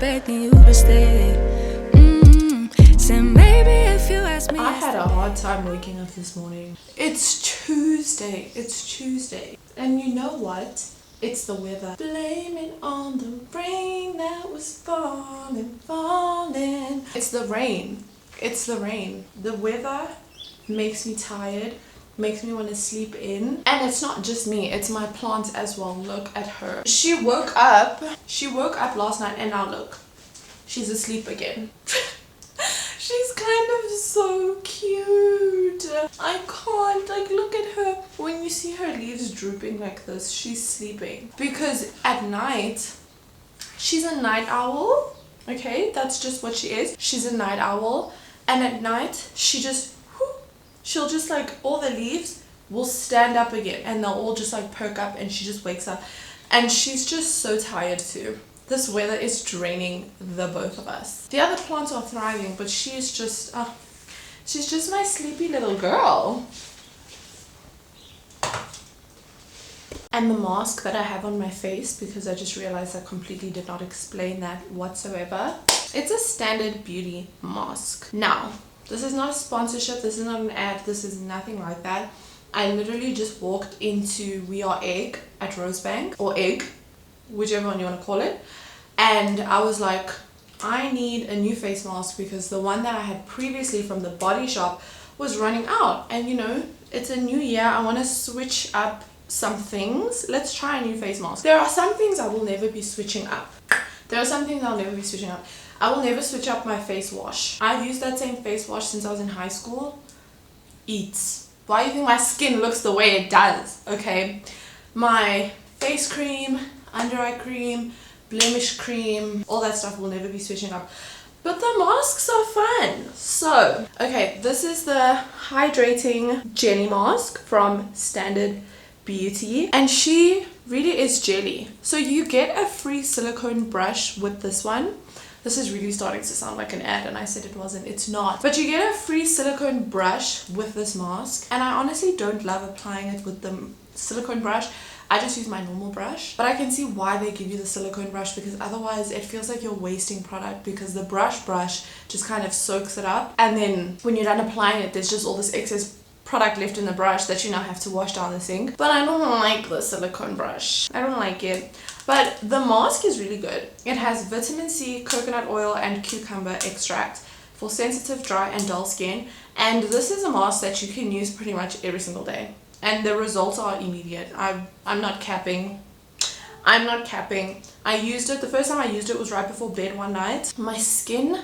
begging you to stay. So maybe if you ask me. I had a hard time waking up this morning. It's Tuesday. And you know what? It's the weather. Blame it on the rain that was falling. It's the rain. The weather makes me tired, makes me want to sleep in. And it's not just me, it's my plant as well. Look at her. She woke up last night and now look, she's asleep again. She's kind of so cute. I can't, like, look at her. When you see her leaves drooping like this, she's sleeping. Because at night, she's a night owl. Okay, that's just what she is. She's a night owl. And at night, she'll just like, all the leaves will stand up again. And they'll all just like perk up and she just wakes up. And she's just so tired too. This weather is draining the both of us. The other plants are thriving, but she's just my sleepy little girl. And the mask that I have on my face, because I just realized I completely did not explain that whatsoever. It's a Standard Beauty mask. Now, this is not a sponsorship, this is not an ad, this is nothing like that. I literally just walked into We Are Egg at Rosebank, or Egg, whichever one you want to call it, and I was like, I need a new face mask because the one that I had previously from the Body Shop was running out. And you know, it's a new year, I want to switch up some things. Let's try a new face mask. There are some things I will never be switching up. I will never switch up my face wash. I've used that same face wash since I was in high school. Eats. Why do you think my skin looks the way it does? Okay, my face cream, under eye cream, blemish cream, all that stuff will never be switching up. But the masks are fun. So, okay, this is the hydrating jelly mask from Standard Beauty. And she really is jelly. So you get a free silicone brush with this one. This is really starting to sound like an ad, and I said it wasn't. It's not. But you get a free silicone brush with this mask. And I honestly don't love applying it with the silicone brush. I just use my normal brush. But I can see why they give you the silicone brush, because otherwise it feels like you're wasting product, because the brush just kind of soaks it up. And then when you're done applying it, there's just all this excess product left in the brush that you now have to wash down the sink. But I don't like the silicone brush. I don't like it. But the mask is really good. It has vitamin C, coconut oil, and cucumber extract for sensitive, dry, and dull skin. And this is a mask that you can use pretty much every single day. And the results are immediate. I'm not capping. I used it, the first time I used it was right before bed one night. My skin,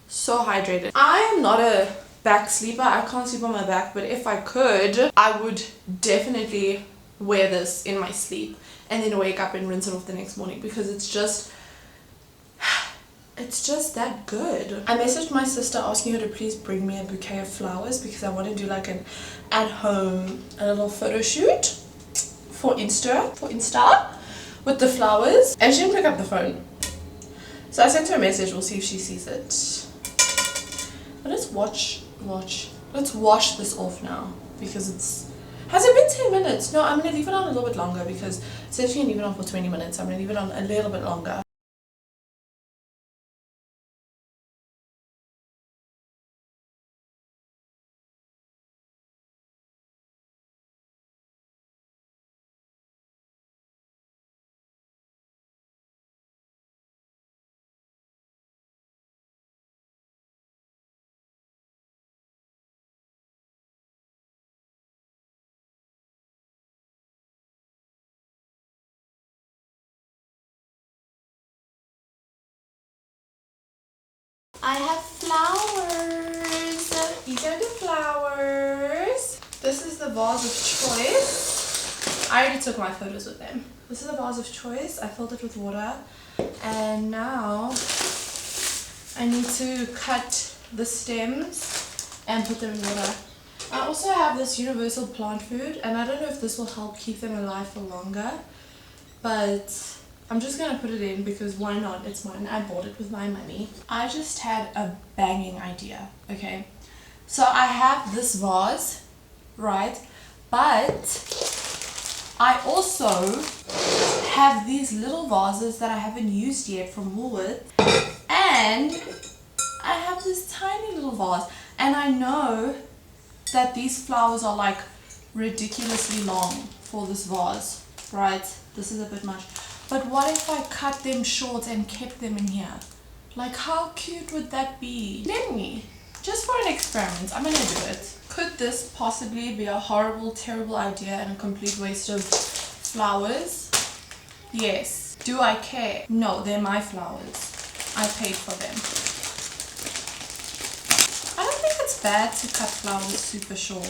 so hydrated. I am not a back sleeper. I can't sleep on my back, but if I could, I would definitely wear this in my sleep and then wake up and rinse it off the next morning, because it's just that good. I messaged my sister asking her to please bring me a bouquet of flowers, because I want to do like an at-home, a little photo shoot for Insta with the flowers, and she didn't pick up the phone. So I sent her a message. We'll see if she sees it. But let's let's wash this off now, because has it been 10 minutes? No, I'm gonna leave it on a little bit longer, because it says you can leave it on for 20 minutes. I'm gonna leave it on a little bit longer. I have flowers. These are the flowers. This is the vase of choice. I already took my photos with them. This is the vase of choice. I filled it with water. And now I need to cut the stems and put them in water. I also have this universal plant food, and I don't know if this will help keep them alive for longer, but I'm just gonna put it in because why not? It's mine. I bought it with my money. I just had a banging idea, okay? So I have this vase, right? But I also have these little vases that I haven't used yet from Woolworths, and I have this tiny little vase, and I know that these flowers are like ridiculously long for this vase, right? This is a bit much. But what if I cut them short and kept them in here? Like, how cute would that be? Let me, just for an experiment, I'm gonna do it. Could this possibly be a horrible, terrible idea and a complete waste of flowers? Yes. Do I care? No, they're my flowers. I paid for them. I don't think it's bad to cut flowers super short.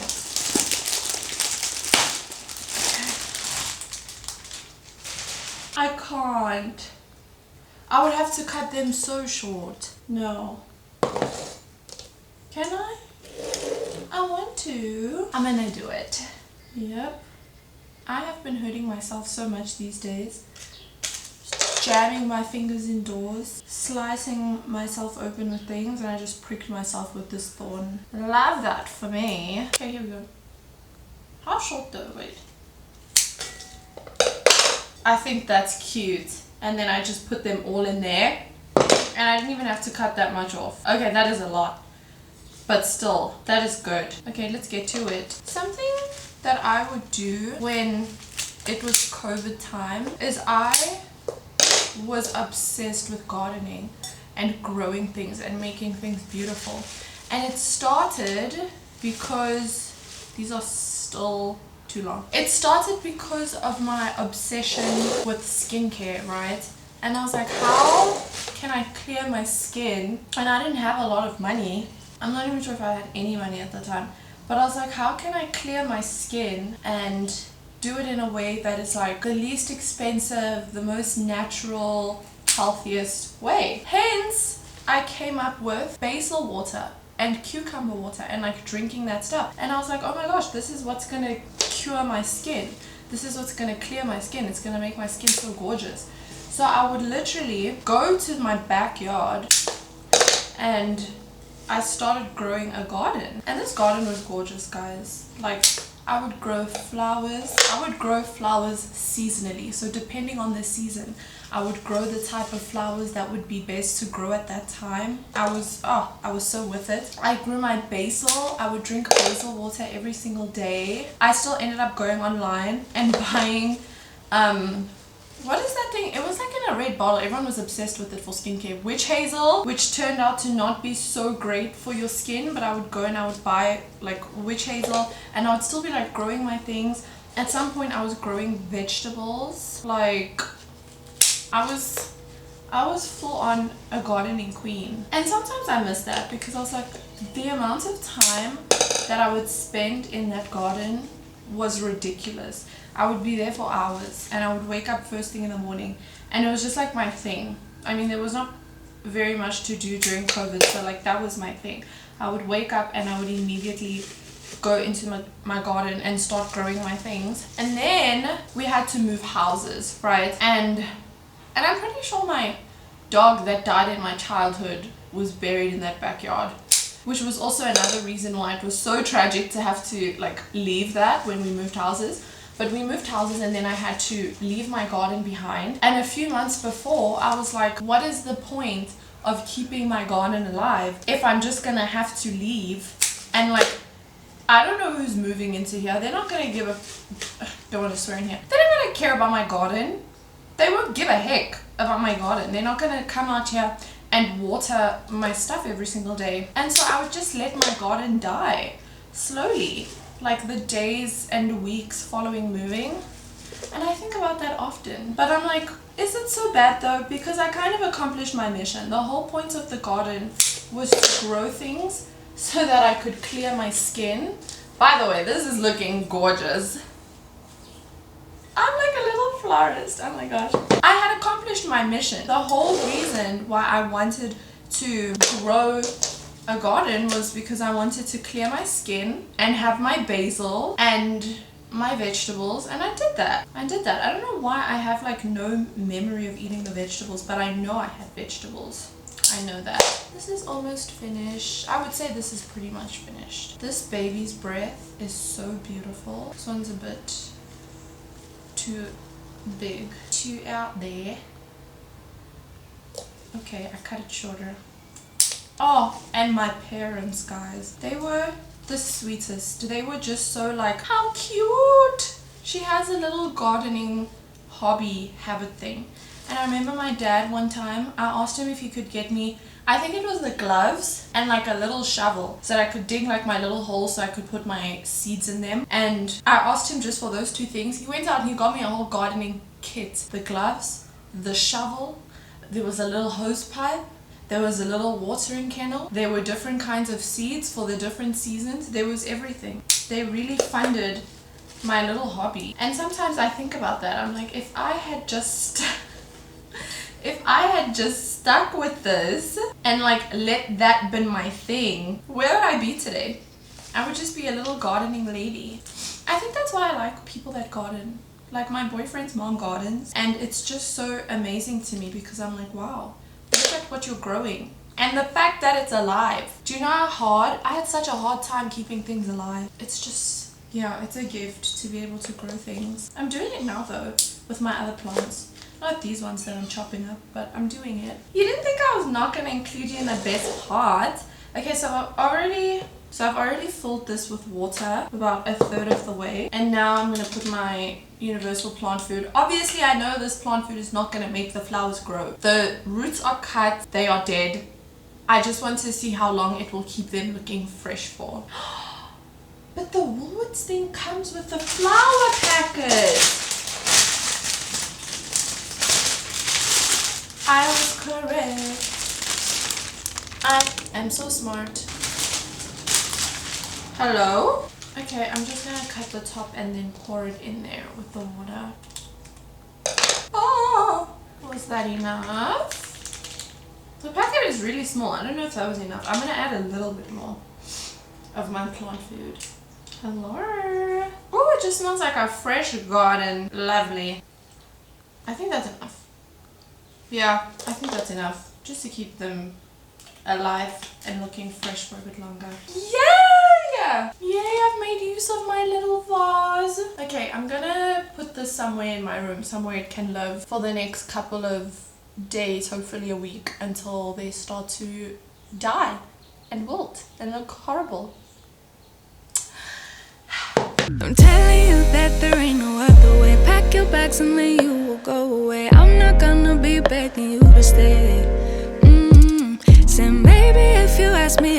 I can't. I would have to cut them so short. No. Can I? I want to. I'm gonna do it. Yep. I have been hurting myself so much these days. Jamming my fingers indoors, slicing myself open with things, and I just pricked myself with this thorn. Love that for me. Okay, here we go. How short though? Wait. I think that's cute. And then I just put them all in there. And I didn't even have to cut that much off. Okay, that is a lot. But still, that is good. Okay, let's get to it. Something that I would do when it was COVID time is I was obsessed with gardening and growing things and making things beautiful. And it started because these are still too long. It started because of my obsession with skincare, right? And I was like, how can I clear my skin? And I didn't have a lot of money. I'm not even sure if I had any money at the time. But I was like, how can I clear my skin and do it in a way that is like the least expensive, the most natural, healthiest way? Hence, I came up with basil water and cucumber water and like drinking that stuff. And I was like, oh my gosh, this is what's gonna cure my skin. This is what's gonna clear my skin. It's gonna make my skin so gorgeous. So I would literally go to my backyard and I started growing a garden. And this garden was gorgeous, guys. Like, I would grow flowers. I would grow flowers seasonally. So depending on the season, I would grow the type of flowers that would be best to grow at that time. I was so with it. I grew my basil. I would drink basil water every single day. I still ended up going online and buying, what is that thing? It was like in a red bottle. Everyone was obsessed with it for skincare. Witch hazel, which turned out to not be so great for your skin, but I would go and I would buy like witch hazel and I would still be like growing my things. At some point I was growing vegetables. Like, I was full on a gardening queen. And sometimes I miss that because I was like, the amount of time that I would spend in that garden was ridiculous. I would be there for hours and I would wake up first thing in the morning and it was just like my thing. I mean, there was not very much to do during COVID, so like that was my thing. I would wake up and I would immediately go into my garden and start growing my things. And then we had to move houses, right? And I'm pretty sure my dog that died in my childhood was buried in that backyard, which was also another reason why it was so tragic to have to like leave that when we moved houses. But we moved houses and then I had to leave my garden behind. And a few months before, I was like, what is the point of keeping my garden alive if I'm just gonna have to leave? And like, I don't know who's moving into here. They're not gonna give a, don't want to swear in here. They're not gonna care about my garden. They won't give a heck about my garden. They're not gonna come out here and water my stuff every single day. And so I would just let my garden die slowly, like the days and weeks following moving. And I think about that often. But I'm like, is it so bad though? Because I kind of accomplished my mission. The whole point of the garden was to grow things so that I could clear my skin. By the way, this is looking gorgeous. I'm like a little florist. Oh my gosh. I had accomplished my mission. The whole reason why I wanted to grow a garden was because I wanted to clear my skin and have my basil and my vegetables, and I did that. I don't know why I have like no memory of eating the vegetables, but I know I had vegetables. I know that. This is almost finished. I would say this is pretty much finished. This baby's breath is so beautiful. This one's a bit too big. 2 out there. Okay, I cut it shorter. Oh, and my parents, guys. They were the sweetest. They were just so like, how cute. She has a little gardening hobby habit thing. And I remember my dad one time, I asked him if he could get me, I think it was the gloves and like a little shovel so that I could dig like my little hole so I could put my seeds in them. And I asked him just for those 2 things. He went out and he got me a whole gardening kit. The gloves, the shovel, there was a little hose pipe, there was a little watering kennel, there were different kinds of seeds for the different seasons. There was everything. They really funded my little hobby. And sometimes I think about that. I'm like, if I had just stuck with this and like let that been my thing, where would I be today? I would just be a little gardening lady. I think that's why I like people that garden. Like my boyfriend's mom gardens, and it's just so amazing to me because I'm like, wow, look at what you're growing. And the fact that it's alive. Do you know how hard? I had such a hard time keeping things alive. It's just, yeah, it's a gift to be able to grow things. I'm doing it now though with my other plants. Not these ones that I'm chopping up, but I'm doing it. You didn't think I was not going to include you in the best part? Okay, so I've already filled this with water about 1/3 of the way. And now I'm going to put my universal plant food. Obviously, I know this plant food is not going to make the flowers grow. The roots are cut. They are dead. I just want to see how long it will keep them looking fresh for. But the Woolworths thing comes with the flower packet. I was correct. I am so smart. Hello? Okay, I'm just gonna cut the top and then pour it in there with the water. Oh! Was that enough? The packet is really small. I don't know if that was enough. I'm gonna add a little bit more of my plant food. Hello? Oh, it just smells like a fresh garden. Lovely. I think that's enough. Yeah, I think that's enough. Just to keep them alive and looking fresh for a bit longer. Yay! Yay, I've made use of my little vase. Okay, I'm gonna put this somewhere in my room, somewhere it can live for the next couple of days, hopefully a week, until they start to die and wilt and look horrible. I'm telling you that there ain't no other way. Pack your bags and then you will go away. I'm not gonna be begging you to stay. Send